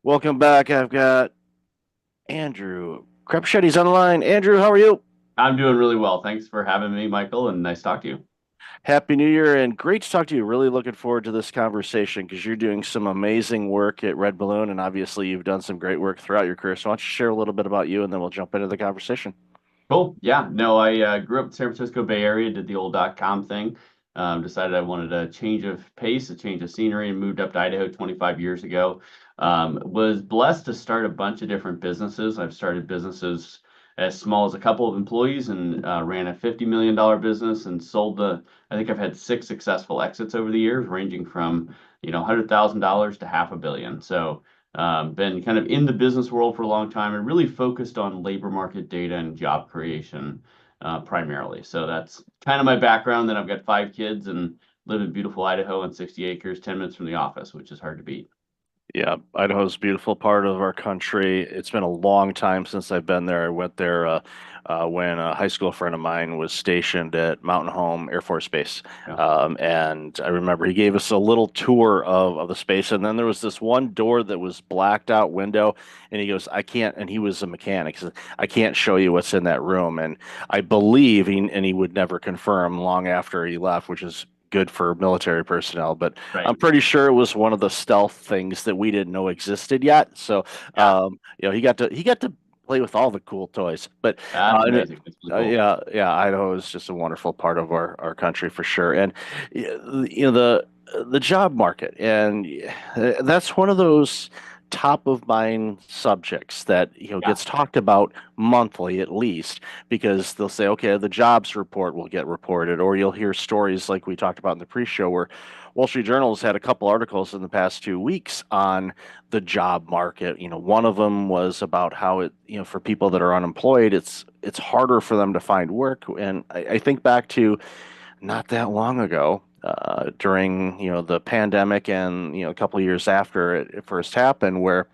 Welcome back. I've got Andrew Crepshetti's on the line. Andrew, how are you? I'm doing really well. Thanks for having me, Michael, and nice to talk to you. Happy New Year and great to talk to you. Really looking forward to this conversation because you're doing some amazing work at Red Balloon, and obviously you've done some great work throughout your career. So why don't you share a little bit about you, and then we'll jump into the conversation. Cool. Yeah. No, I grew up in San Francisco Bay Area, did the old .com thing. Decided I wanted a change of pace, a change of scenery, and moved up to Idaho 25 years ago. Was blessed to start a bunch of different businesses. I've started businesses as small as a couple of employees and ran a $50 million business and I think I've had six successful exits over the years, ranging from, $100,000 to half a billion. So been kind of in the business world for a long time and really focused on labor market data and job creation primarily. So that's kind of my background. Then I've got five kids and live in beautiful Idaho on 60 acres, 10 minutes from the office, which is hard to beat. Yeah, Idaho's a beautiful part of our country. It's been a long time since I've been there. I went there when a high school friend of mine was stationed at Mountain Home Air Force Base. Yeah. And I remember he gave us a little tour of the space. And then there was this one door that was blacked out window. And he goes, I can't, and he was a mechanic. He said, I can't show you what's in that room. And I believe, and he would never confirm long after he left, which is good for military personnel, but I'm Right. pretty sure it was one of the stealth things that we didn't know existed yet. So, Yeah. he got to play with all the cool toys. But That's amazing. That's really cool. yeah, Idaho is just a wonderful part of our country for sure. And the job market, and that's one of those top of mind subjects that Yeah. gets talked about monthly at least, because they'll say, okay, the jobs report will get reported, or you'll hear stories like we talked about in the pre-show where Wall Street Journal has had a couple articles in the past 2 weeks on the job market. One of them was about how for people that are unemployed, it's harder for them to find work. And I think back to not that long ago, during the pandemic, and a couple of years after it first happened, where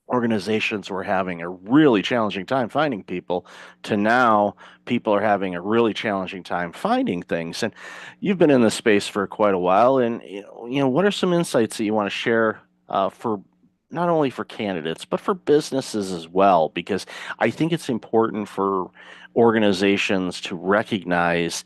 organizations were having a really challenging time finding people, to now people are having a really challenging time finding things. And you've been in this space for quite a while, and what are some insights that you want to share for not only for candidates but for businesses as well? Because I think it's important for organizations to recognize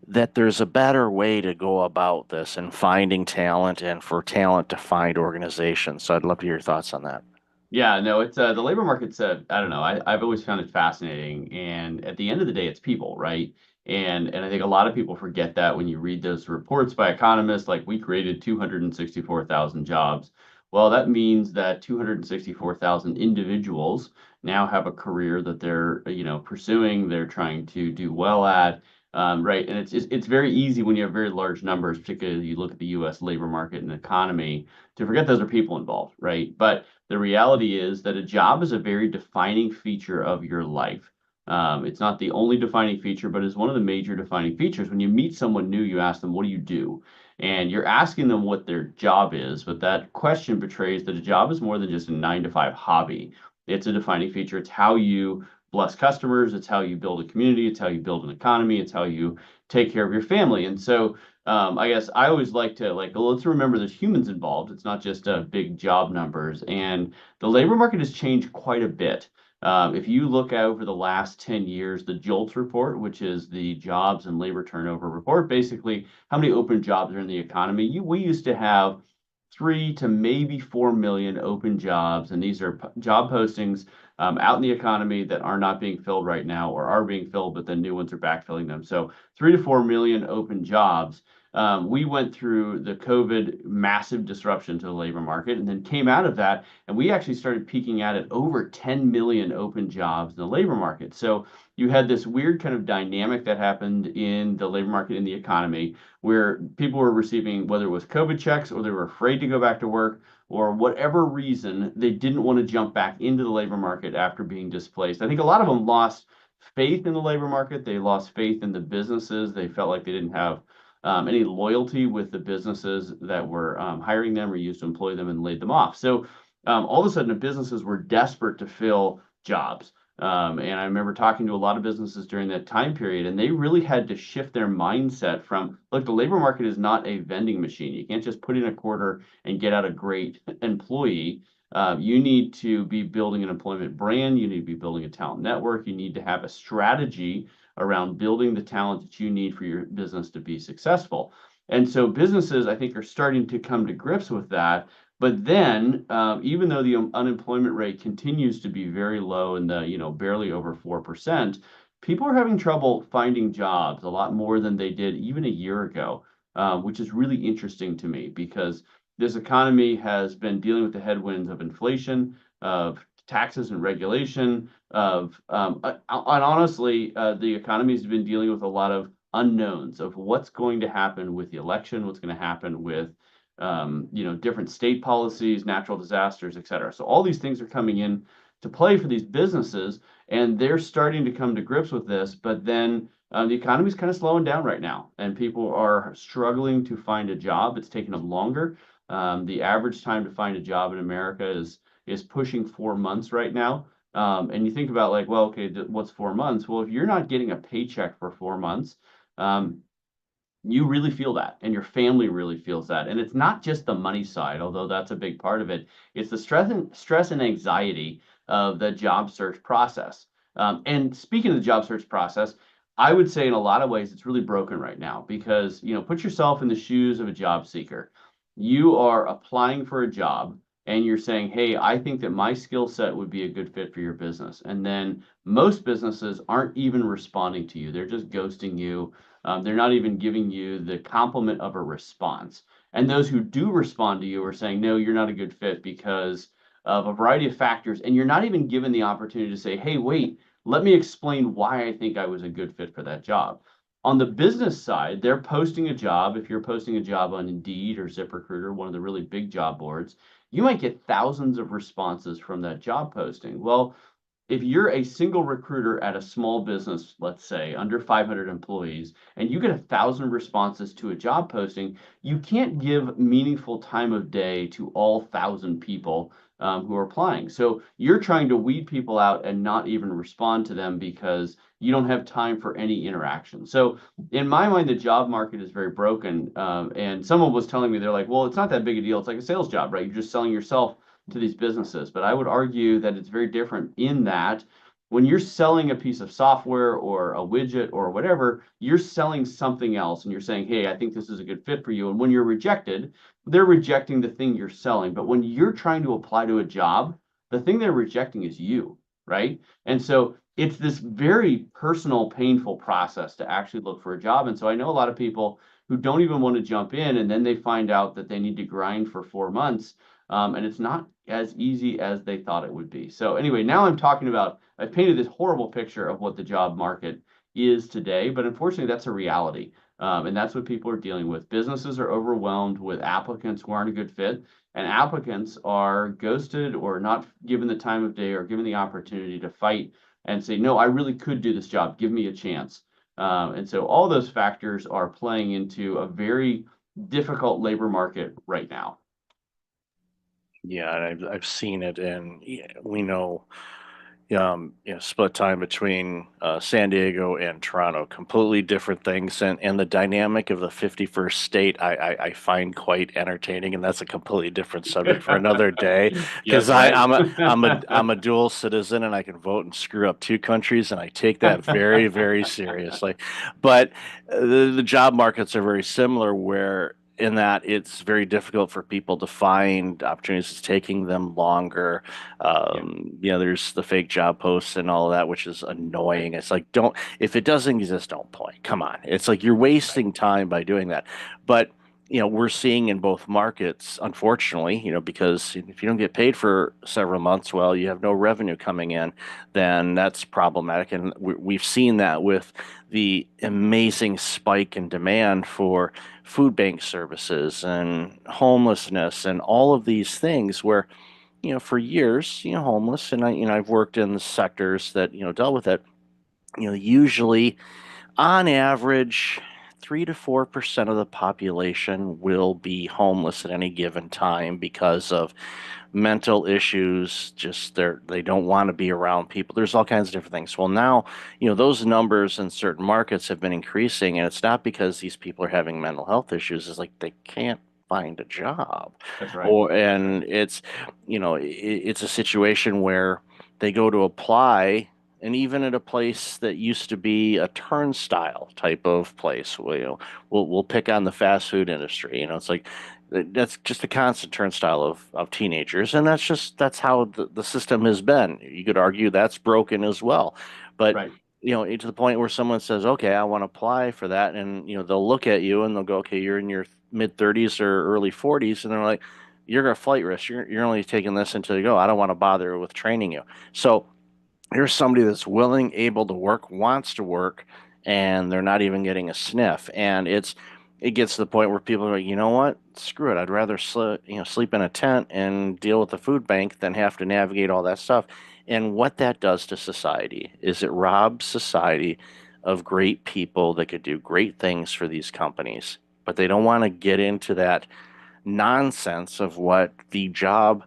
that there's a better way to go about this and finding talent, and for talent to find organizations. So I'd love to hear your thoughts on that. Yeah, no, it's the labor market's I don't know. I've always found it fascinating. And at the end of the day, it's people, right? And I think a lot of people forget that when you read those reports by economists, like we created 264,000 jobs. Well, that means that 264,000 individuals now have a career that they're, pursuing, they're trying to do well at. Right. And it's very easy when you have very large numbers, particularly you look at the US labor market and economy, to forget those are people involved, right? But the reality is that a job is a very defining feature of your life. It's not the only defining feature, but it's one of the major defining features. When you meet someone new, you ask them, what do you do? And you're asking them what their job is, but that question betrays that a job is more than just a 9 to 5 hobby. It's a defining feature. It's how you bless customers. It's how you build a community. It's how you build an economy. It's how you take care of your family. And so I guess I always like to well, let's remember there's humans involved. It's not just big job numbers. And the labor market has changed quite a bit. If you look over the last 10 years, the JOLTS report, which is the jobs and labor turnover report, basically how many open jobs are in the economy. We used to have 3 to maybe 4 million open jobs, and these are job postings out in the economy that are not being filled right now or are being filled, but then new ones are backfilling them. So 3 to 4 million open jobs. We went through the COVID massive disruption to the labor market and then came out of that. And we actually started peaking out at over 10 million open jobs in the labor market. So you had this weird kind of dynamic that happened in the labor market, in the economy, where people were receiving, whether it was COVID checks or they were afraid to go back to work or whatever reason, they didn't want to jump back into the labor market after being displaced. I think a lot of them lost faith in the labor market. They lost faith in the businesses. They felt like they didn't have any loyalty with the businesses that were hiring them or used to employ them, and laid them off. So all of a sudden, the businesses were desperate to fill jobs. And I remember talking to a lot of businesses during that time period, and they really had to shift their mindset from, look, the labor market is not a vending machine. You can't just put in a quarter and get out a great employee. You need to be building an employment brand. You need to be building a talent network. You need to have a strategy around building the talent that you need for your business to be successful. And so businesses, I think, are starting to come to grips with that. But then, even though the unemployment rate continues to be very low in the, barely over 4%, people are having trouble finding jobs a lot more than they did even a year ago, which is really interesting to me because this economy has been dealing with the headwinds of inflation, of taxes and regulation, and honestly, the economy has been dealing with a lot of unknowns of what's going to happen with the election, what's going to happen with different state policies, natural disasters, et cetera. So all these things are coming in to play for these businesses, and they're starting to come to grips with this. But then the economy is kind of slowing down right now, and people are struggling to find a job. It's taking them longer. The average time to find a job in America is pushing 4 months right now. And you think about like, well, okay, what's 4 months? Well, if you're not getting a paycheck for 4 months, um, you really feel that and your family really feels that, and it's not just the money side, although that's a big part of it. It's the stress and anxiety of the job search process. And speaking of the job search process, I would say in a lot of ways it's really broken right now because put yourself in the shoes of a job seeker. You are applying for a job and you're saying, hey, I think that my skill set would be a good fit for your business, and then most businesses aren't even responding to you. They're just ghosting you. They're not even giving you the compliment of a response. And those who do respond to you are saying, no, you're not a good fit because of a variety of factors. And you're not even given the opportunity to say, hey, wait, let me explain why I think I was a good fit for that job. On the business side, they're posting a job. If you're posting a job on Indeed or ZipRecruiter, one of the really big job boards, you might get thousands of responses from that job posting. Well, if you're a single recruiter at a small business, let's say under 500 employees, and you get 1,000 responses to a job posting, you can't give meaningful time of day to all 1,000 people who are applying. So you're trying to weed people out and not even respond to them because you don't have time for any interaction. So in my mind, the job market is very broken. And someone was telling me, they're like, well, it's not that big a deal. It's like a sales job, right? You're just selling yourself to these businesses. But I would argue that it's very different in that when you're selling a piece of software or a widget or whatever, you're selling something else and you're saying, hey, I think this is a good fit for you. And when you're rejected, they're rejecting the thing you're selling. But when you're trying to apply to a job, the thing they're rejecting is you, right? And so it's this very personal, painful process to actually look for a job. And so I know a lot of people who don't even want to jump in, and then they find out that they need to grind for 4 months, and it's not as easy as they thought it would be. So anyway, now I've painted this horrible picture of what the job market is today, but unfortunately that's a reality. And that's what people are dealing with. Businesses are overwhelmed with applicants who aren't a good fit, and applicants are ghosted or not given the time of day or given the opportunity to fight and say, no, I really could do this job. Give me a chance. And so all those factors are playing into a very difficult labor market right now. Yeah, and I've seen it, and yeah, we know, split time between San Diego and Toronto, completely different things, and the dynamic of the 51st state, I find quite entertaining, and that's a completely different subject for another day, because Yes, right. I'm a dual citizen, and I can vote and screw up two countries, and I take that very, very seriously. But the job markets are very similar, where in that it's very difficult for people to find opportunities. It's taking them longer. Yeah, There's the fake job posts and all of that, which is right, annoying. It's like, don't, if it doesn't exist, don't play. Come on. It's like you're right. wasting time by doing that. But, we're seeing in both markets, unfortunately, because if you don't get paid for several months, well, you have no revenue coming in, then that's problematic. And we've seen that with the amazing spike in demand for food bank services and homelessness and all of these things where for years, homeless, and I've worked in the sectors that, dealt with it, usually on average, 3 to 4% of the population will be homeless at any given time because of mental issues. Just they don't want to be around people. There's all kinds of different things. Well, now, those numbers in certain markets have been increasing, and it's not because these people are having mental health issues. It's like they can't find a job. That's right. Or and it's it's a situation where they go to apply, and even at a place that used to be a turnstile type of place, we'll pick on the fast food industry. It's like that's just a constant turnstile of teenagers, and that's how the system has been. You could argue that's broken as well, but Right. to the point where someone says, "Okay, I want to apply for that," and they'll look at you and they'll go, "Okay, you're in your mid 30s or early 40s," and they're like, "You're a flight risk. You're only taking this until you go. I don't want to bother with training you." So here's somebody that's willing, able to work, wants to work, and they're not even getting a sniff. And it gets to the point where people are like, you know what? Screw it. I'd rather sleep in a tent and deal with the food bank than have to navigate all that stuff. And what that does to society is it robs society of great people that could do great things for these companies, but they don't want to get into that nonsense of what the job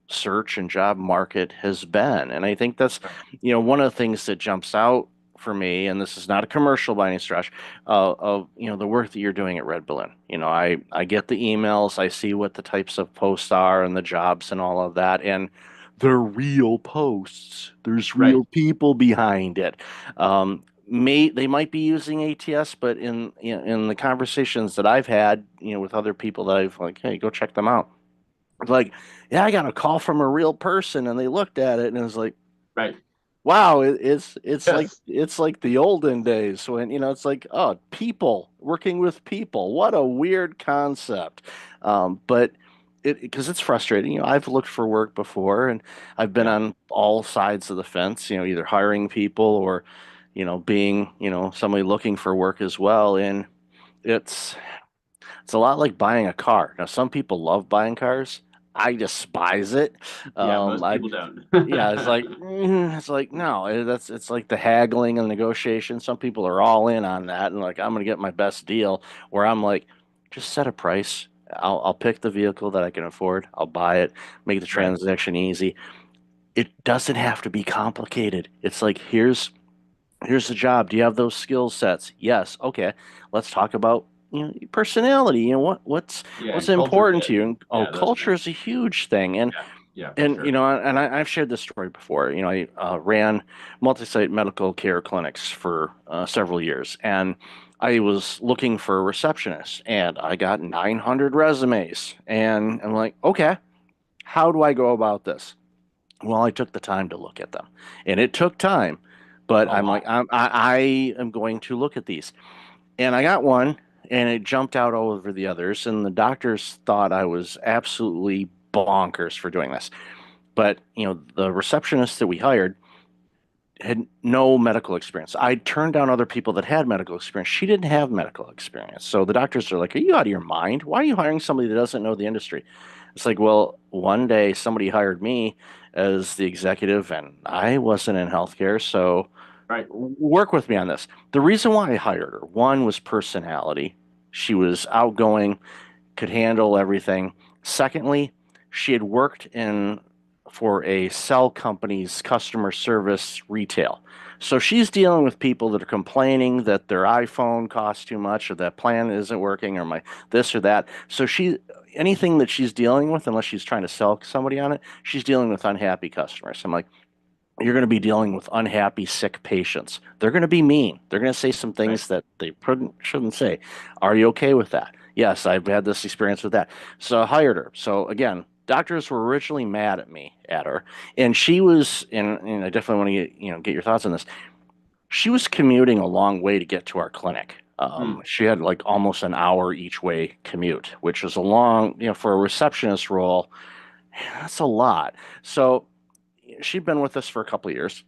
search and job market has been. And I think that's, Right. one of the things that jumps out for me, and this is not a commercial by any stretch, of, the work that you're doing at Red Balloon. I get the emails, I see what the types of posts are and the jobs and all of that. And they're real posts. There's Right. real people behind it. They might be using ATS, but in the conversations that I've had, with other people that I've like, hey, go check them out. Like, yeah, I got a call from a real person, and they looked at it, and it was like, Right. wow, it's like Yes. the olden days when it's like, oh, people working with people. What a weird concept. But because it's frustrating. I've looked for work before, and I've been Yeah. on all sides of the fence. Either hiring people or being somebody looking for work as well, and it's it's a lot like buying a car. Now, some people love buying cars. I despise it. Yeah. Um, Most I, people don't. yeah, it's like no, it's like the haggling and negotiation. Some people are all in on that, and like I'm gonna get my best deal. Where I'm like, just set a price. I'll pick the vehicle that I can afford. I'll buy it. Make the Right. transaction easy. It doesn't have to be complicated. It's like here's the job. Do you have those skill sets? Yes. Okay. Let's talk about personality. Yeah. What's And culture important fit. to you. And, oh, Yeah. Those culture things. is a huge thing. And Yeah. Yeah. For and sure. I've shared this story before. I ran multi-site medical care clinics for several years, and I was looking for a receptionist, and I got 900 resumes, and I'm like, okay, how do I go about this? Well, I took the time to look at them, and it took time, but A I'm like, lot. I am going to look at these, and I got one, and it jumped out all over the others, and the doctors thought I was absolutely bonkers for doing this. But the receptionist that we hired had no medical experience. I turned down other people that had medical experience. She didn't have medical experience. So the doctors are like, "Are you out of your mind? Why are you hiring somebody that doesn't know the industry?" It's like, well, one day somebody hired me as the executive, and I wasn't in healthcare, so Right. work with me on this. The reason why I hired her, one was personality. She was outgoing, could handle everything. Secondly, she had worked in for a cell company's customer service retail. So she's dealing with people that are complaining that their iPhone costs too much or that plan isn't working or my this or that. So she anything that she's dealing with, unless she's trying to sell somebody on it, she's dealing with unhappy customers. I'm like, you're going to be dealing with unhappy, sick patients. They're going to be mean. They're going to say some Right. things that they shouldn't say. Are you okay with that? Yes, I've had this experience with that. So I hired her. So again, doctors were originally mad at her, and she was, and I definitely want to get your thoughts on this. She was commuting a long way to get to our clinic. Mm. She had like almost an hour each way commute, which is a long, for a receptionist role. That's a lot. So she'd been with us for a couple of years.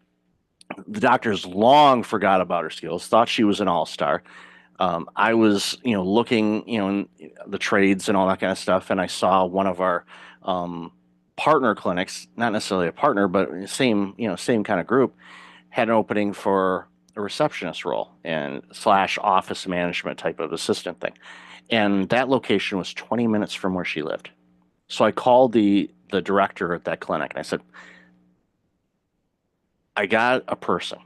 The doctors long forgot about her skills, thought she was an all-star. I was, looking, in the trades and all that kind of stuff, and I saw one of our um, partner clinics, not necessarily a partner, but same kind of group, had an opening for a receptionist role and slash office management type of assistant thing. And that location was 20 minutes from where she lived. So I called the director at that clinic and I said, I got a person.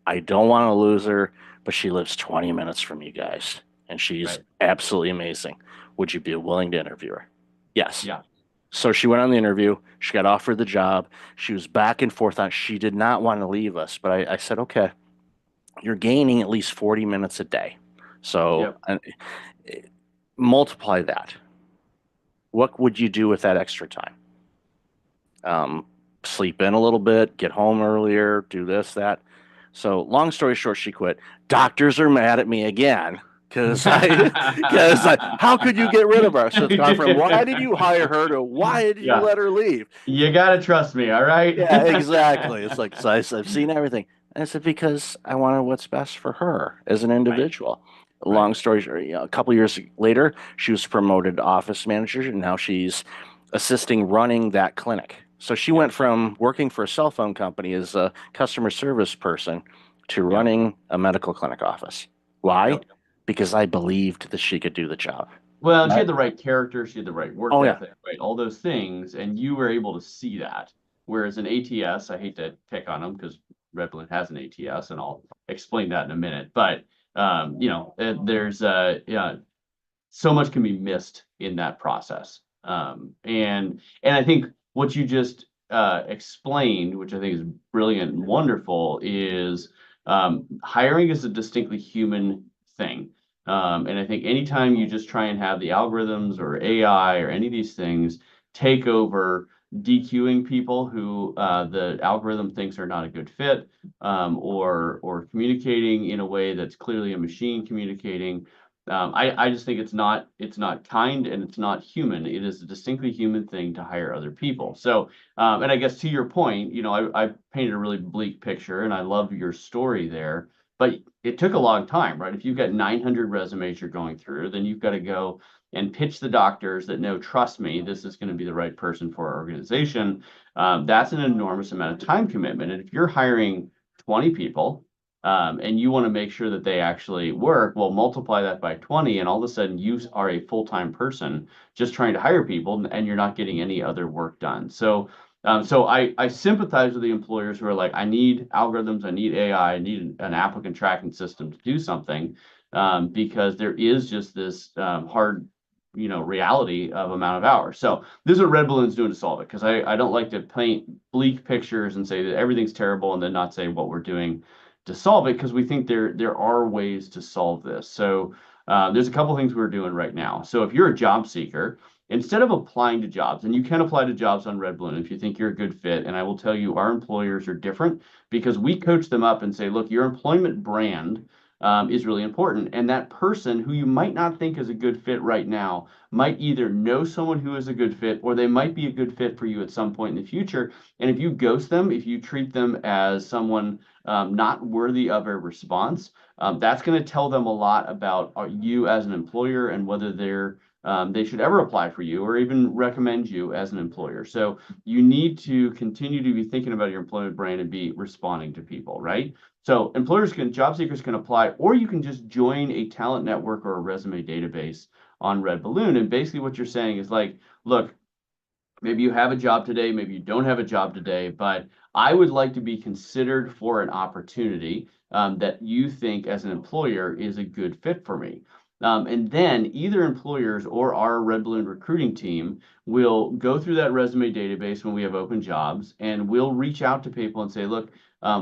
I don't want to lose her, but she lives 20 minutes from you guys, and she's Right. absolutely amazing. Would you be willing to interview her? Yes. Yeah. So she went on the interview. She got offered the job. She was back and forth on. She did not want to leave us, but I said, okay, you're gaining at least 40 minutes a day. So Yep. multiply that. What would you do with that extra time? Um, Sleep in a little bit, get home earlier, do this, that. So long story short, she quit. Doctors are mad at me again how could you get rid of her? So it's gone from why did you hire her to why did you Yeah. let her leave? You gotta trust me, all right? Yeah, exactly. It's like, so I've seen everything. And I said, because I wanted what's best for her as an Right. individual. Right. Long story short, a couple years later, she was promoted to office manager, and now she's assisting running that clinic. So she Yep. went from working for a cell phone company as a customer service person to Yep. running a medical clinic office. Why? Yep. Because I believed that she could do the job. Well, and she Right. had the right character, she had the right work Oh, yeah. ethic, right? All those things, and you were able to see that. Whereas an ATS, I hate to pick on them because Red Balloon has an ATS, and I'll explain that in a minute. But there's yeah, so much can be missed in that process. And I think what you just explained, which I think is brilliant and wonderful, is hiring is a distinctly human thing. And I think anytime you just try and have the algorithms or AI or any of these things take over DQing people who the algorithm thinks are not a good fit, or communicating in a way that's clearly a machine communicating. I just think it's not kind and it's not human. It is a distinctly human thing to hire other people. So, and I guess to your point, I painted a really bleak picture, and I love your story there. But it took a long time, right? If you've got 900 resumes you're going through, then you've got to go and pitch the doctors that no, trust me, this is going to be the right person for our organization. That's an enormous amount of time commitment. And if you're hiring 20 people, and you want to make sure that they actually work, well, multiply that by 20, and all of a sudden you are a full-time person just trying to hire people, and you're not getting any other work done. So I sympathize with the employers who are like, I need algorithms, I need AI, I need an applicant tracking system to do something, because there is just this hard, reality of amount of hours. So this is what Red Balloon's doing to solve it, because I don't like to paint bleak pictures and say that everything's terrible and then not say what we're doing to solve it, because we think there are ways to solve this. So there's a couple things we're doing right now. So if you're a job seeker, instead of applying to jobs, and you can apply to jobs on Red Balloon if you think you're a good fit, and I will tell you our employers are different because we coach them up and say, look, your employment brand is really important. And that person who you might not think is a good fit right now might either know someone who is a good fit, or they might be a good fit for you at some point in the future. And if you ghost them, if you treat them as someone not worthy of a response, that's going to tell them a lot about you as an employer and whether they should ever apply for you or even recommend you as an employer. So you need to continue to be thinking about your employment brand and be responding to people, right? So job seekers can apply, or you can just join a talent network or a resume database on Red Balloon. And basically what you're saying is like, look, maybe you have a job today, maybe you don't have a job today, but I would like to be considered for an opportunity that you think as an employer is a good fit for me. And then either employers or our Red Balloon recruiting team will go through that resume database when we have open jobs, and we'll reach out to people and say, look,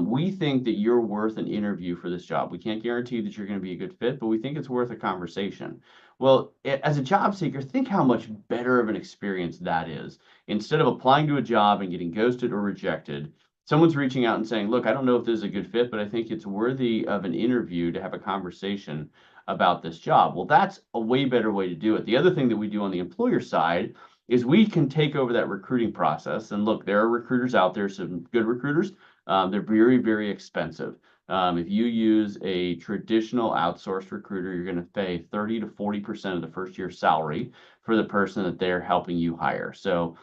we think that you're worth an interview for this job. We can't guarantee that you're going to be a good fit, but we think it's worth a conversation. Well, as a job seeker, think how much better of an experience that is. Instead of applying to a job and getting ghosted or rejected, someone's reaching out and saying, look, I don't know if this is a good fit, but I think it's worthy of an interview to have a conversation about this job. Well, that's a way better way to do it. The other thing that we do on the employer side is we can take over that recruiting process. And look, there are recruiters out there, some good recruiters. They're very, very expensive. If you use a traditional outsourced recruiter, you're going to pay 30 to 40% of the first year salary for the person that they're helping you hire. So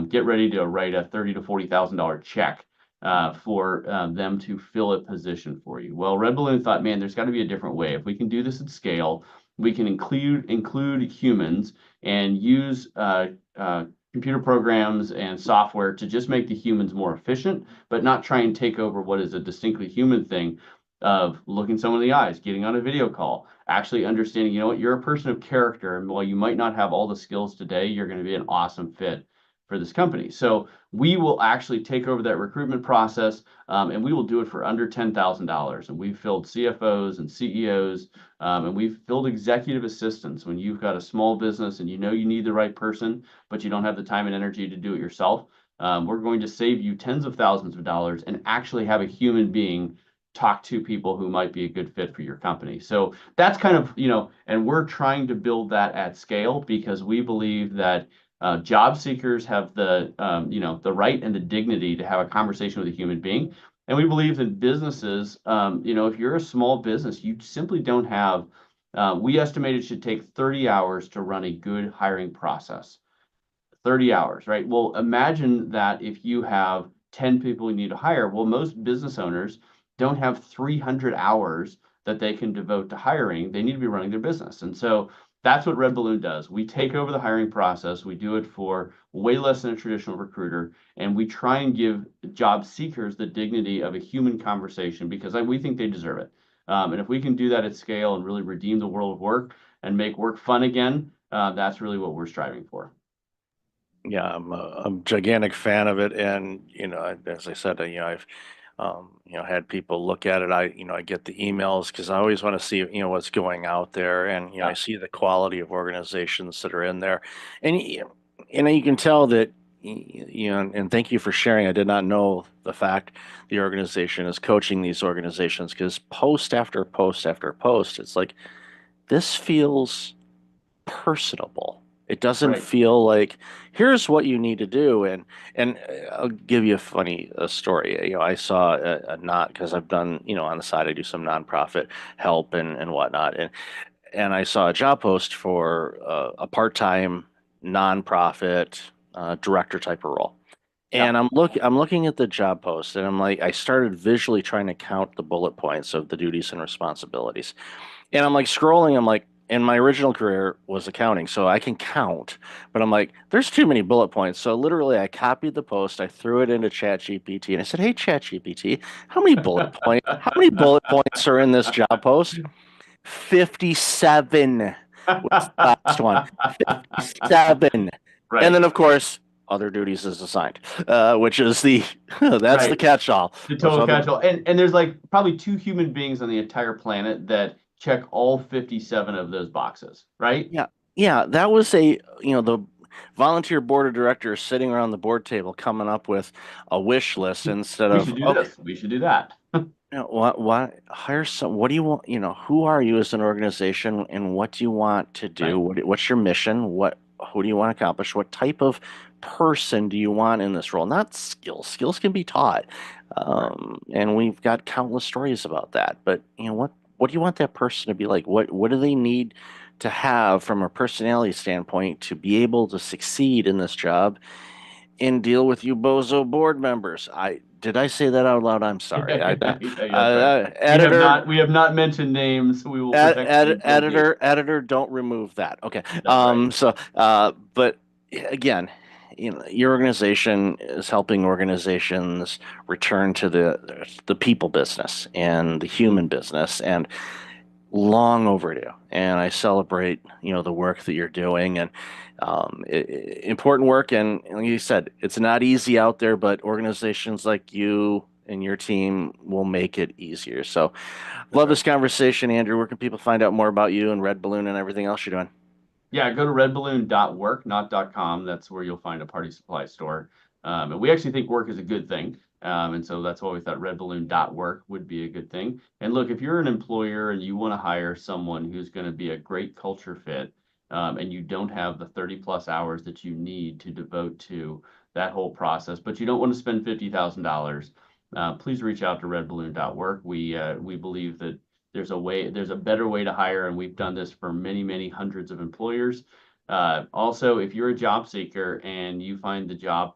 get ready to write a $30,000 to $40,000 check for them to fill a position for you. Well, Red Balloon thought, man, there's got to be a different way. If we can do this at scale, we can include humans and use computer programs and software to just make the humans more efficient, but not try and take over what is a distinctly human thing. of looking someone in the eyes, getting on a video call, actually understanding, you know what, you're a person of character. And while you might not have all the skills today, you're going to be an awesome fit for this company. So we will actually take over that recruitment process, and we will do it for under $10,000. And we've filled CFOs and CEOs, and we've filled executive assistants. When you've got a small business and you know you need the right person, but you don't have the time and energy to do it yourself, we're going to save you tens of thousands of dollars and actually have a human being talk to people who might be a good fit for your company. So that's kind of, and we're trying to build that at scale because we believe that job seekers have the right and the dignity to have a conversation with a human being. And we believe in businesses, if you're a small business, you simply don't have, we estimate it should take 30 hours to run a good hiring process. 30 hours, right? Well, imagine that if you have 10 people you need to hire. Well, most business owners don't have 300 hours that they can devote to hiring. They need to be running their business. And so that's what Red Balloon does. We take over the hiring process. We do it for way less than a traditional recruiter. And we try and give job seekers the dignity of a human conversation because we think they deserve it. And if we can do that at scale and really redeem the world of work and make work fun again, that's really what we're striving for. Yeah, I'm a gigantic fan of it, and as I said, I've had people look at it. I get the emails because I always want to see what's going out there, and I Yeah. see the quality of organizations that are in there, and you can tell that and thank you for sharing. I did not know the fact the organization is coaching these organizations because post after post after post, it's like this feels personable. It doesn't Right. feel like here's what you need to do. And I'll give you a funny story. I saw a not because I've done on the side I do some nonprofit help and whatnot, and I saw a job post for a part-time nonprofit director type of role. Yeah. And I'm looking at the job post and I'm like I started visually trying to count the bullet points of the duties and responsibilities. And I'm like scrolling, I'm like, and my original career was accounting, so I can count, but I'm like, there's too many bullet points. So literally, I copied the post, I threw it into ChatGPT, and I said, "Hey, ChatGPT, how many bullet points are in this job post?" 57 was the last one. 57. And Right. then, of course, other duties is assigned, which is that's the Right. catch-all. The Those total other catch-all. And there's like probably two human beings on the entire planet that check all 57 of those boxes, right? Yeah, yeah, that was the volunteer board of directors sitting around the board table coming up with a wish list instead We of, should do okay, this. We should do that. hire some, what do you want, who are you as an organization and what do you want to do? Right. What's your mission? Who do you want to accomplish? What type of person do you want in this role? Not skills. Skills can be taught. Right. And we've got countless stories about that. But what do you want that person to be like? What do they need to have from a personality standpoint to be able to succeed in this job and deal with you bozo board members? Did I say that out loud? I'm sorry. Yeah, that's right. We have Editor, not we have not mentioned names. We will protect the guilty. editor, don't remove that. Okay. That's right. But again, your organization is helping organizations return to the people business and the human business, and long overdue. And I celebrate, the work that you're doing and important work. And like you said, it's not easy out there, but organizations like you and your team will make it easier. So, That's love right. this conversation, Andrew. Where can people find out more about you and Red Balloon and everything else you're doing? Yeah, go to redballoon.work, not .com. That's where you'll find a party supply store. And we actually think work is a good thing. And so that's why we thought redballoon.work would be a good thing. And look, if you're an employer and you want to hire someone who's going to be a great culture fit, and you don't have the 30 plus hours that you need to devote to that whole process, but you don't want to spend $50,000, please reach out to redballoon.work. We believe that there's a better way to hire, and we've done this for many, many hundreds of employers. Also, if you're a job seeker and you find the job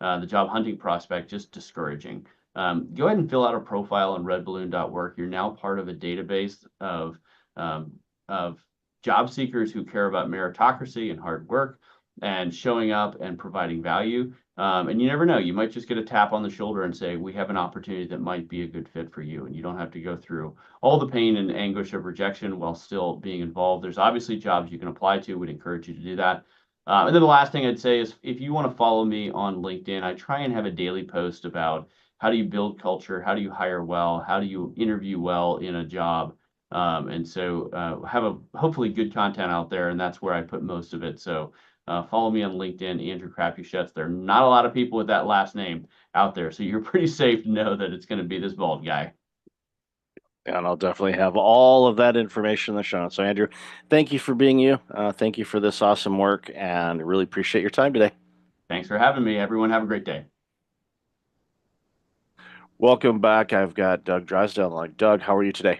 hunting prospect just discouraging, go ahead and fill out a profile on redballoon.work. You're now part of a database um, of job seekers who care about meritocracy and hard work. and showing up and providing value. And you never know, you might just get a tap on the shoulder and say, we have an opportunity that might be a good fit for you. And you don't have to go through all the pain and anguish of rejection while still being involved. There's obviously jobs you can apply to, would encourage you to do that. And then the last thing I'd say is if you want to follow me on LinkedIn, I try and have a daily post about how do you build culture, how do you hire well, how do you interview well in a job. And so have a hopefully good content out there, and that's where I put most of it. So follow me on LinkedIn, Andrew Crapuchettes. There are not a lot of people with that last name out there, so you're pretty safe to know that it's going to be this bald guy. And I'll definitely have all of that information in the show notes. So, Andrew, thank you for being you. Thank you for this awesome work, and really appreciate your time today. Thanks for having me. Everyone, have a great day. Welcome back. I've got Doug Drysdale. Like, Doug, how are you today?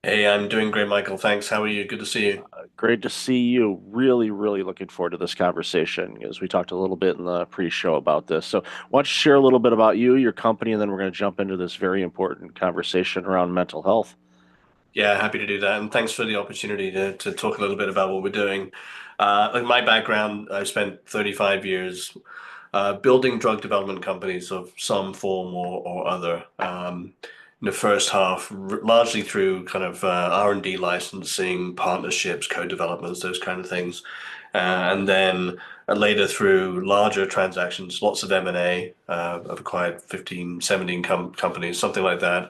Hey, I'm doing great, Michael. Thanks. How are you? Good to see you. Great to see you. Really, really looking forward to this conversation as we talked a little bit in the pre-show about this. So, why don't you share a little bit about you, your company, and then we're going to jump into this very important conversation around mental health. Yeah, happy to do that. And thanks for the opportunity to talk a little bit about what we're doing. Like my background, I've spent 35 years building drug development companies of some form or other. In the first half, largely through kind of R&D licensing, partnerships, co-developments, those kind of things. And then later through larger transactions, lots of M&A. I've acquired 15, 17 companies, something like that.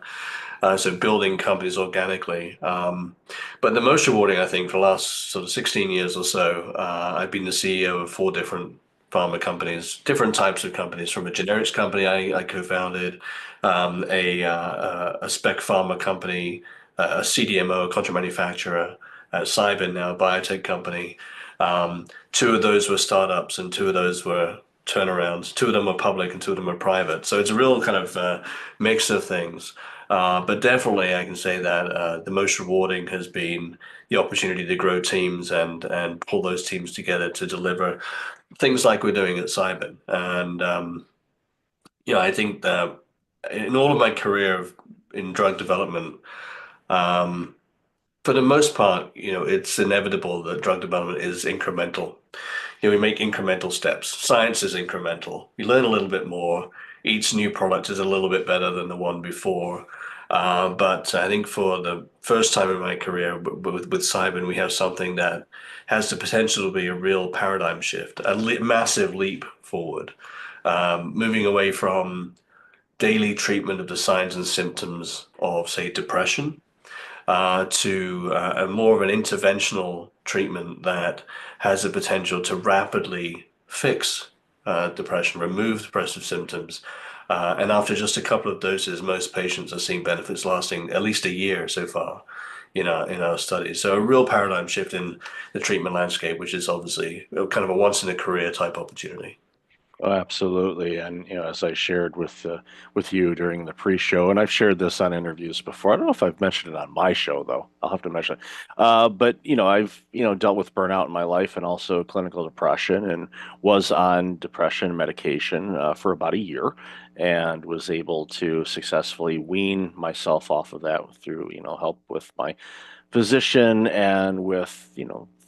So building companies organically. But the most rewarding, I think, for the last sort of 16 years or so, I've been the CEO of four different pharma companies, different types of companies, from a generics company I co-founded, a spec pharma company, a CDMO, a contract manufacturer, Cybin, now a biotech company. Two of those were startups and two of those were turnarounds. Two of them were public and two of them were private. So it's a real kind of mix of things. But definitely, I can say that the most rewarding has been the opportunity to grow teams and pull those teams together to deliver things like we're doing at Cybin. And I think that in all of my career in drug development, um, for the most part, it's inevitable that drug development is incremental. We make incremental steps. Science is incremental. We learn a little bit more. Each new product is a little bit better than the one before. But I think for the first time in my career with Cybin, we have something that has the potential to be a real paradigm shift, a massive leap forward, moving away from daily treatment of the signs and symptoms of, say, depression to a more of an interventional treatment that has the potential to rapidly fix depression, remove depressive symptoms. And after just a couple of doses, most patients are seeing benefits lasting at least a year so far in our studies. So a real paradigm shift in the treatment landscape, which is obviously kind of a once in a career type opportunity. Oh, absolutely. And as I shared with you during the pre-show, and I've shared this on interviews before. I don't know if I've mentioned it on my show though. I'll have to mention it. But I've dealt with burnout in my life and also clinical depression, and was on depression medication for about a year, and was able to successfully wean myself off of that through help with my physician and with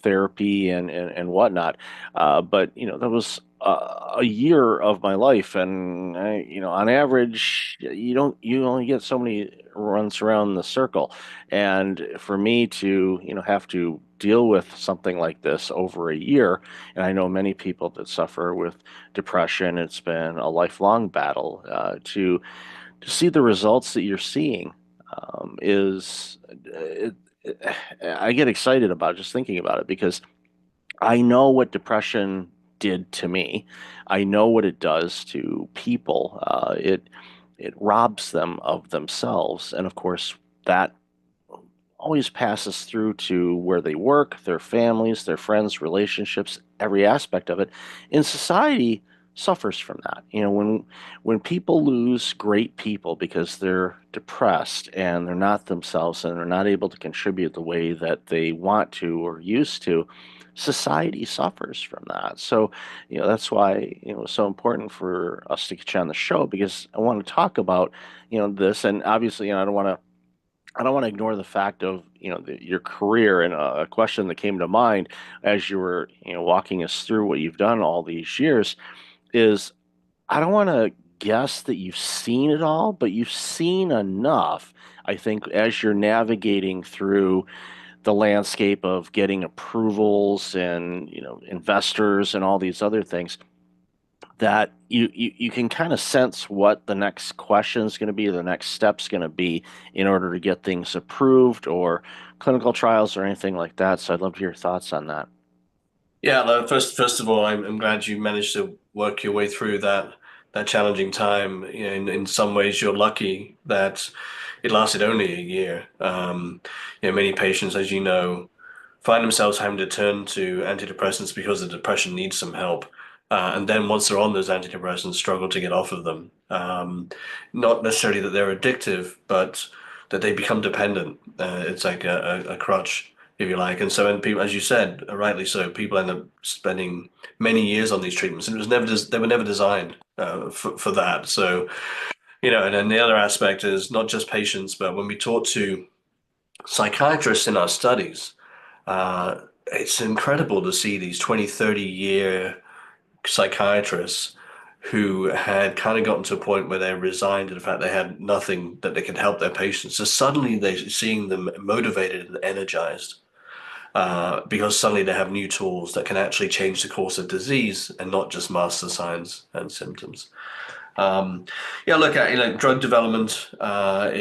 therapy and whatnot. But that was a year of my life, and on average, you only get so many runs around the circle, and for me to have to deal with something like this over a year, and I know many people that suffer with depression. It's been a lifelong battle to see the results that you're seeing is I get excited about just thinking about it, because I know what depression did to me. I know what it does to people. It robs them of themselves, and of course that always passes through to where they work, their families, their friends, relationships, every aspect of it. In society suffers from that. When people lose great people because they're depressed and they're not themselves and they're not able to contribute the way that they want to or used to, society suffers from that. So, that's why, it's so important for us to get you on the show, because I want to talk about, this. And obviously, I don't want to I don't want to ignore the fact of, your career, and a question that came to mind as you were, walking us through what you've done all these years is, I don't want to guess that you've seen it all, but you've seen enough. I think as you're navigating through the landscape of getting approvals and, investors and all these other things, that you can kind of sense what the next question is going to be, the next step's going to be in order to get things approved or clinical trials or anything like that. So I'd love to hear your thoughts on that. Yeah, no, first of all, I'm glad you managed to work your way through that challenging time. In some ways, you're lucky that it lasted only a year. Many patients, as you know, find themselves having to turn to antidepressants because the depression needs some help. And then once they're on those antidepressants, struggle to get off of them. Not necessarily that they're addictive, but that they become dependent. It's like a crutch, if you like. And so, and people, as you said, rightly so, people end up spending many years on these treatments, and they were never designed for that. So, and then the other aspect is not just patients, but when we talk to psychiatrists in our studies, it's incredible to see these 20, 30-year psychiatrists who had kind of gotten to a point where they resigned to the fact they had nothing that they could help their patients. So suddenly they're seeing them motivated and energized because suddenly they have new tools that can actually change the course of disease and not just mask the signs and symptoms. Yeah, look, drug development drug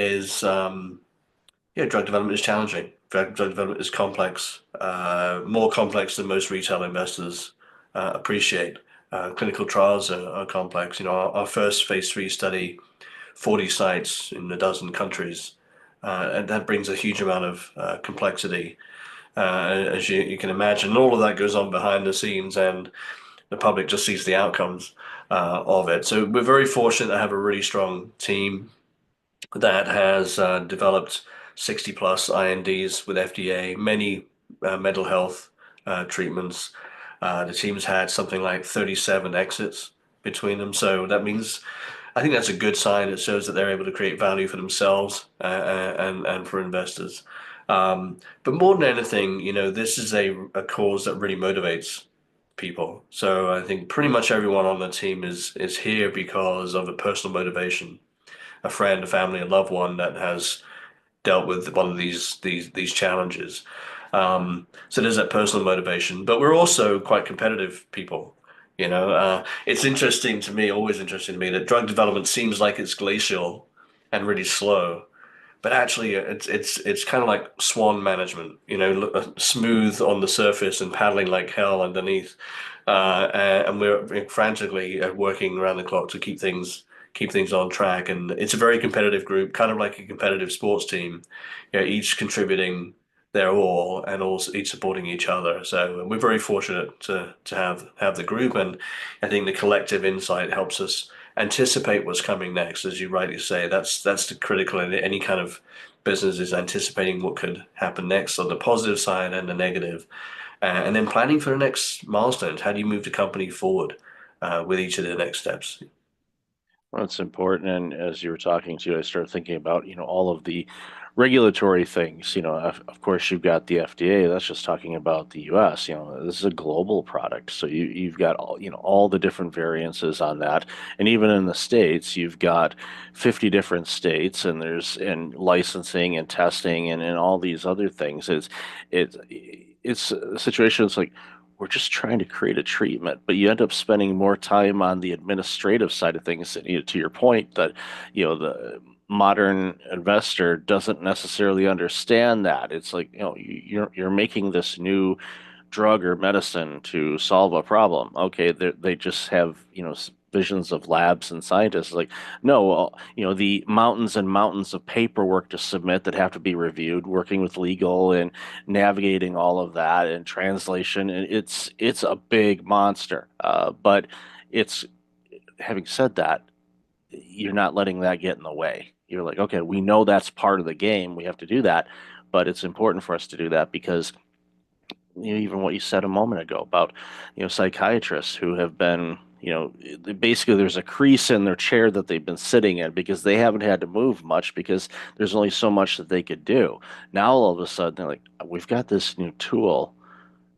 development is challenging. Drug development is complex, more complex than most retail investors appreciate. Clinical trials are complex. Our first phase 3 study, 40 sites in a dozen countries, and that brings a huge amount of complexity, as you can imagine. And all of that goes on behind the scenes, and the public just sees the outcomes of it. So we're very fortunate to have a really strong team that has developed 60 plus INDs with FDA, many mental health treatments. The team's had something like 37 exits between them. So that means I think that's a good sign. It shows that they're able to create value for themselves and for investors. But more than anything, this is a cause that really motivates people. So I think pretty much everyone on the team is here because of a personal motivation, a friend, a family, a loved one that has dealt with one of these challenges. So there's that personal motivation, but we're also quite competitive people. It's interesting to me, always interesting to me, that drug development seems like it's glacial and really slow, but actually it's kind of like swan management. Smooth on the surface and paddling like hell underneath. And we're frantically working around the clock to keep things on track. And it's a very competitive group, kind of like a competitive sports team, each contributing their all and also each supporting each other. So we're very fortunate to have the group, and I think the collective insight helps us anticipate what's coming next. As you rightly say, that's the critical in any kind of business, is anticipating what could happen next on the positive side and the negative, and then planning for the next milestones. How do you move the company forward with each of the next steps? Well, it's important. And as you were talking to, I started thinking about, all of the regulatory things. Of course, you've got the FDA. That's just talking about the U.S. This is a global product, so you've got all the different variances on that. And even in the states, you've got 50 different states, and there's and licensing and testing and all these other things. It's it's a situation. It's like, we're just trying to create a treatment, but you end up spending more time on the administrative side of things. To your point, that the modern investor doesn't necessarily understand that. It's like, you're making this new drug or medicine to solve a problem. Okay, they just have, visions of labs and scientists. Like, no, well, the mountains and mountains of paperwork to submit that have to be reviewed, working with legal and navigating all of that and translation. And it's a big monster. But it's having said that, you're not letting that get in the way. You're like, okay, we know that's part of the game. We have to do that, but it's important for us to do that because, even what you said a moment ago about, psychiatrists who have been, basically there's a crease in their chair that they've been sitting in because they haven't had to move much because there's only so much that they could do. Now all of a sudden they're like, we've got this new tool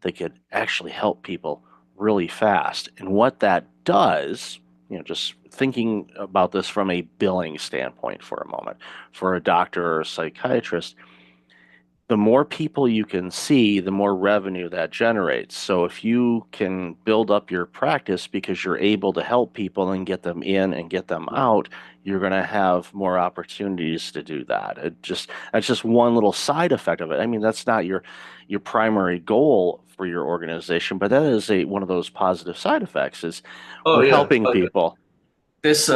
that could actually help people really fast. And what that does, just thinking about this from a billing standpoint for a moment, for a doctor or a psychiatrist, the more people you can see, the more revenue that generates. So if you can build up your practice because you're able to help people and get them in and get them out, you're going to have more opportunities to do that. That's just one little side effect of it. I mean, that's not your primary goal for your organization, but that is a one of those positive side effects is Oh we're yeah. helping people. This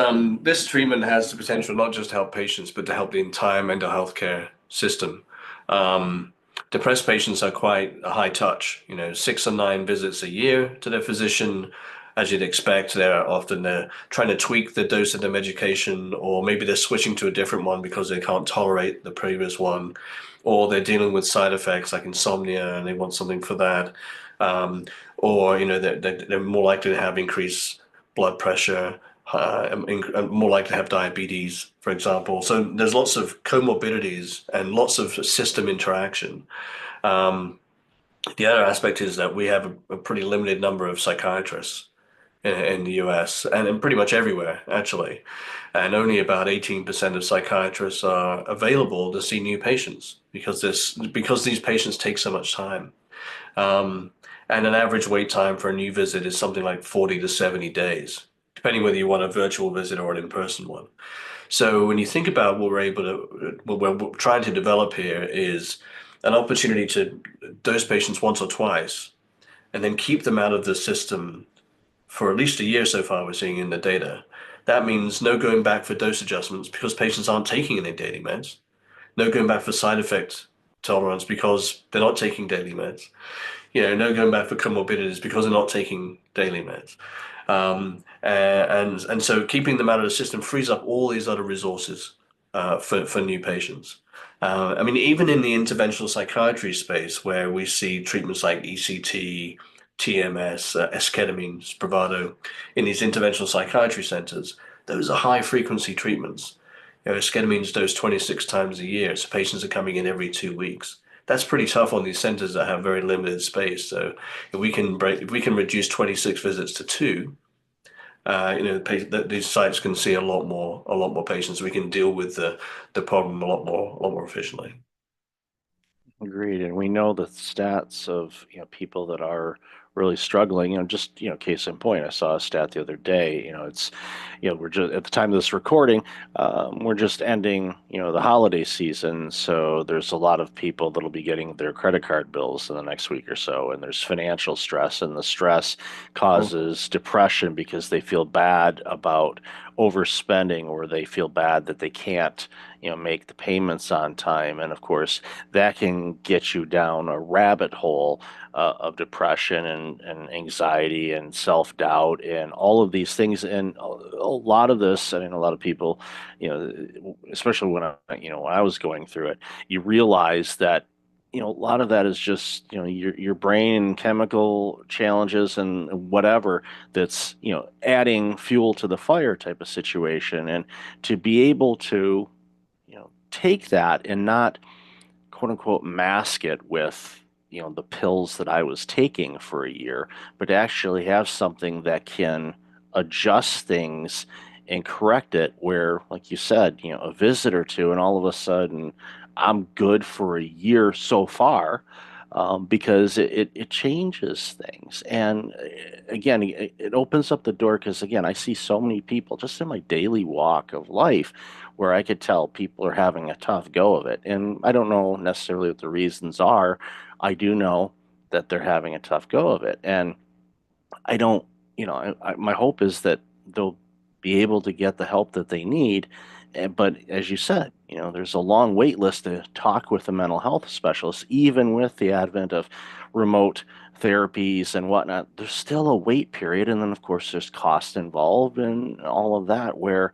treatment has the potential not just to help patients, but to help the entire mental health care system. Um, Depressed patients are quite a high touch, 6 or 9 visits a year to their physician. As you'd expect, they're often trying to tweak the dose of the medication, or maybe they're switching to a different one because they can't tolerate the previous one, or they're dealing with side effects like insomnia and they want something for that. Um, or, they're more likely to have increased blood pressure, more likely to have diabetes, for example. So there's lots of comorbidities and lots of system interaction. Um, the other aspect is that we have a pretty limited number of psychiatrists in the US and in pretty much everywhere, actually. And only about 18% of psychiatrists are available to see new patients because these patients take so much time. Um, and an average wait time for a new visit is something like 40 to 70 days, depending whether you want a virtual visit or an in-person one. So when you think about what we're trying to develop here is an opportunity to dose patients once or twice and then keep them out of the system for at least a year so far, we're seeing in the data. That means no going back for dose adjustments because patients aren't taking any daily meds. No going back for side effect tolerance because they're not taking daily meds. No going back for comorbidities because they're not taking daily meds. And so keeping them out of the system frees up all these other resources for new patients. I mean, even in the interventional psychiatry space, where we see treatments like ECT, TMS, esketamine, Spravato, in these interventional psychiatry centers, those are high frequency treatments. Esketamine dosed 26 times a year, so patients are coming in every 2 weeks. That's pretty tough on these centers that have very limited space. So if we can reduce 26 visits to two, these sites can see a lot more patients. We can deal with the problem a lot more efficiently. Agreed. And we know the stats of, people that are really struggling, just, case in point, I saw a stat the other day, it's, we're just at the time of this recording, we're just ending, the holiday season. So there's a lot of people that'll be getting their credit card bills in the next week or so. And there's financial stress, and the stress Oh, causes depression because they feel bad about overspending, or they feel bad that they can't, make the payments on time. And of course, that can get you down a rabbit hole of depression and anxiety and self-doubt and all of these things. And a lot of this, I mean, a lot of people, especially when I was going through it, you realize that a lot of that is just your brain chemical challenges and whatever that's adding fuel to the fire type of situation. And to be able to take that and not quote unquote mask it with the pills that I was taking for a year, but to actually have something that can adjust things and correct it where, like you said, a visit or two, and all of a sudden I'm good for a year so far. Because it changes things. And again, it opens up the door because, again, I see so many people just in my daily walk of life where I could tell people are having a tough go of it. And I don't know necessarily what the reasons are. I do know that they're having a tough go of it. And I don't, my hope is that they'll be able to get the help that they need. But as you said, there's a long wait list to talk with a mental health specialist, even with the advent of remote therapies and whatnot. There's still a wait period. And then, of course, there's cost involved and all of that, where,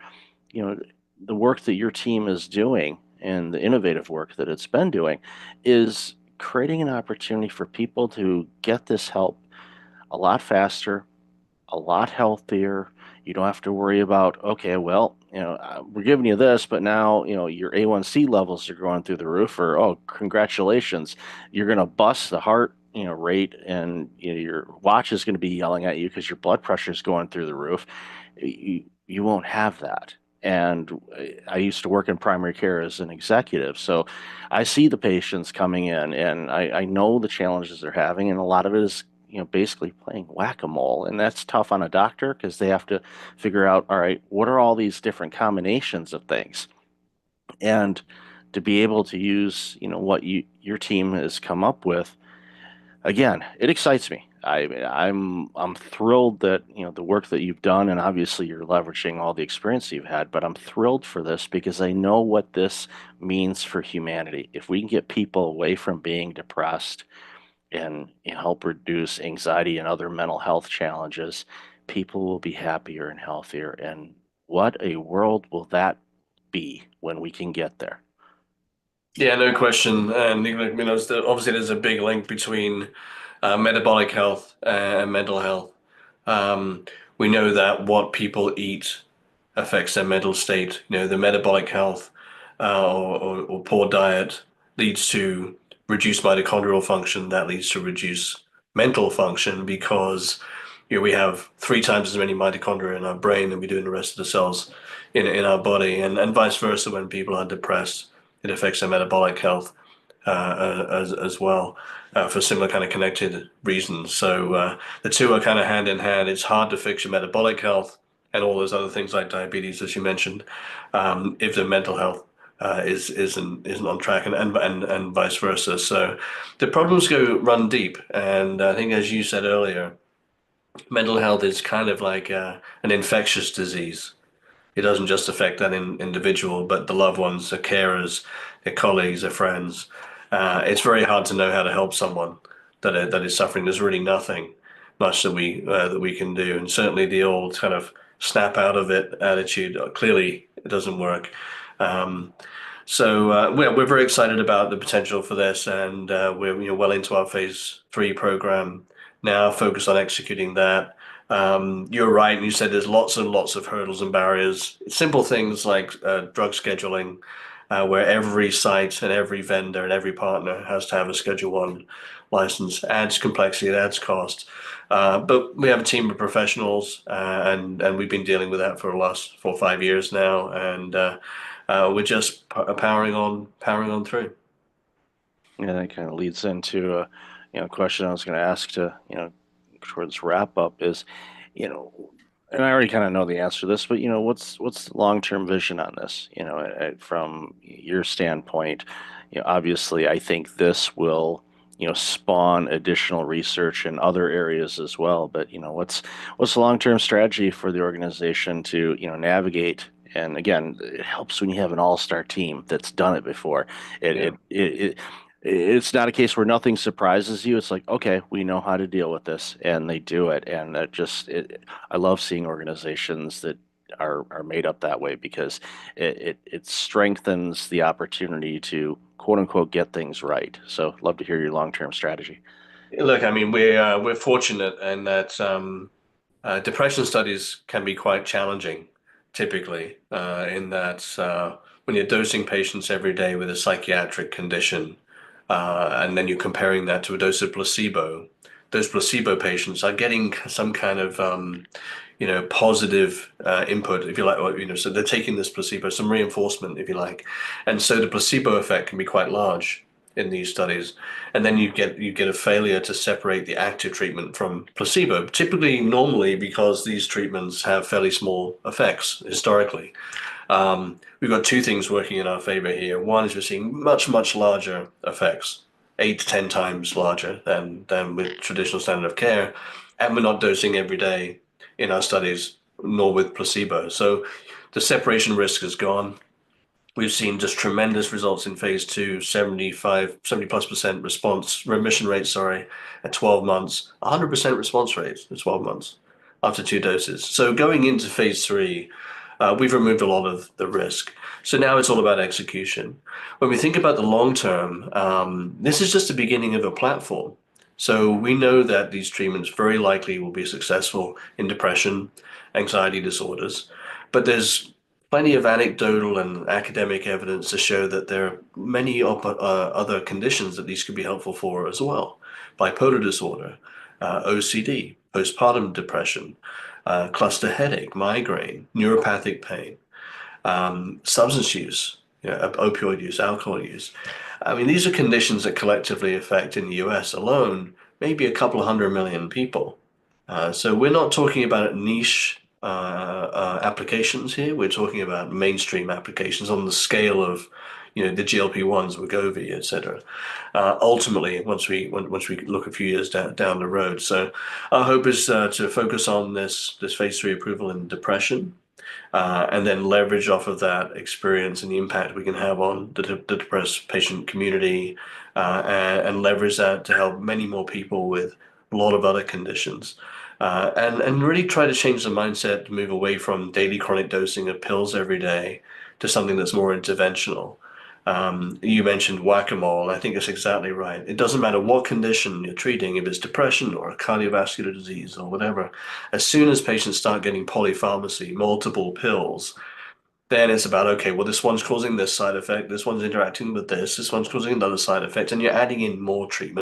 you know, the work that your team is doing and the innovative work that it's been doing is creating an opportunity for people to get this help a lot faster, a a lot healthier. You don't have to worry about, okay, well, we're giving you this, but now, your A1C levels are going through the roof, or, oh, congratulations, you're going to bust the heart, rate, and your watch is going to be yelling at you because your blood pressure is going through the roof. You won't have that. And I used to work in primary care as an executive, so I see the patients coming in, and I know the challenges they're having, and a lot of it is, basically playing whack-a-mole, and that's tough on a doctor because they have to figure out, all right, what are all these different combinations of things, and to be able to use, what your team has come up with. Again, it excites me. I'm thrilled that the work that you've done, and obviously you're leveraging all the experience you've had. But I'm thrilled for this because I know what this means for humanity. If we can get people away from being depressed and help reduce anxiety and other mental health challenges, people will be happier and healthier. And what a world will that be when we can get there? Yeah, no question. And obviously there's a big link between metabolic health and mental health. Um, we know that what people eat affects their mental state. The metabolic health or poor diet leads to reduced mitochondrial function. That leads to reduced mental function because we have 3 times as many mitochondria in our brain than we do in the rest of the cells in our body, and vice versa. When people are depressed, it affects their metabolic health as well for similar kind of connected reasons. So the two are kind of hand in hand. It's hard to fix your metabolic health and all those other things like diabetes, as you mentioned, if the mental health isn't on track, and vice versa. So the problems run deep, and I think, as you said earlier, mental health is kind of like an infectious disease. It doesn't just affect that individual, but the loved ones, the carers, their colleagues, their friends. It's very hard to know how to help someone that is suffering. There's really nothing much that we can do, and certainly the old kind of snap out of it attitude clearly it doesn't work. Um, so we're very excited about the potential for this, and we're well into our phase 3 program now, focused on executing that. You're right, and you said there's lots and lots of hurdles and barriers. Simple things like drug scheduling, where every site and every vendor and every partner has to have a Schedule 1 license. Adds complexity, it adds cost. But we have a team of professionals, and we've been dealing with that for the last 4 or 5 years now, and we're just powering on through. Yeah, that kind of leads into a question I was going to ask to towards wrap up is, you know, and I already kind of know the answer to this, but what's the long-term vision on this? From your standpoint, obviously I think this will spawn additional research in other areas as well. But what's the long-term strategy for the organization to navigate? And again, it helps when you have an all-star team that's done it before. It Yeah. it it, it's not a case where nothing surprises you. It's like, okay, we know how to deal with this, and they do it. And I love seeing organizations that are made up that way because it strengthens the opportunity to quote unquote get things right. So, love to hear your long-term strategy. Look, I mean, we're fortunate in that depression studies can be quite challenging, typically, in that when you're dosing patients every day with a psychiatric condition, and then you're comparing that to a dose of placebo, those placebo patients are getting some kind of positive input, if you like, or, so they're taking this placebo, some reinforcement, if you like, and so the placebo effect can be quite large in these studies, and then you get a failure to separate the active treatment from placebo, typically normally because these treatments have fairly small effects historically. We've got two things working in our favor here. One is we're seeing much, much larger effects, 8 to 10 times larger than with traditional standard of care, and we're not dosing every day in our studies, nor with placebo. So the separation risk is gone. We've seen just tremendous results in phase 2, 70+% remission rate, sorry, at 12 months, 100% response rate at 12 months after 2 doses. So going into phase 3, we've removed a lot of the risk. So now it's all about execution. When we think about the long term, this is just the beginning of a platform. So we know that these treatments very likely will be successful in depression, anxiety disorders, but there's plenty of anecdotal and academic evidence to show that there are many other conditions that these could be helpful for as well. Bipolar disorder, OCD, postpartum depression, cluster headache, migraine, neuropathic pain, substance use, opioid use, alcohol use. I mean, these are conditions that collectively affect in the US alone maybe a couple of 100 million people. So we're not talking about niche applications here. We're talking about mainstream applications on the scale of, the GLP-1s, Wegovy, et cetera. Ultimately, once we look a few years down the road. So our hope is to focus on this phase 3 approval in depression, and then leverage off of that experience and the impact we can have on the depressed patient community, and leverage that to help many more people with a lot of other conditions. And really try to change the mindset to move away from daily chronic dosing of pills every day to something that's more interventional. You mentioned whack-a-mole. I think that's exactly right. It doesn't matter what condition you're treating, if it's depression or a cardiovascular disease or whatever. As soon as patients start getting polypharmacy, multiple pills, then it's about, okay, well, this one's causing this side effect, this one's interacting with this one's causing another side effect, and you're adding in more treatment.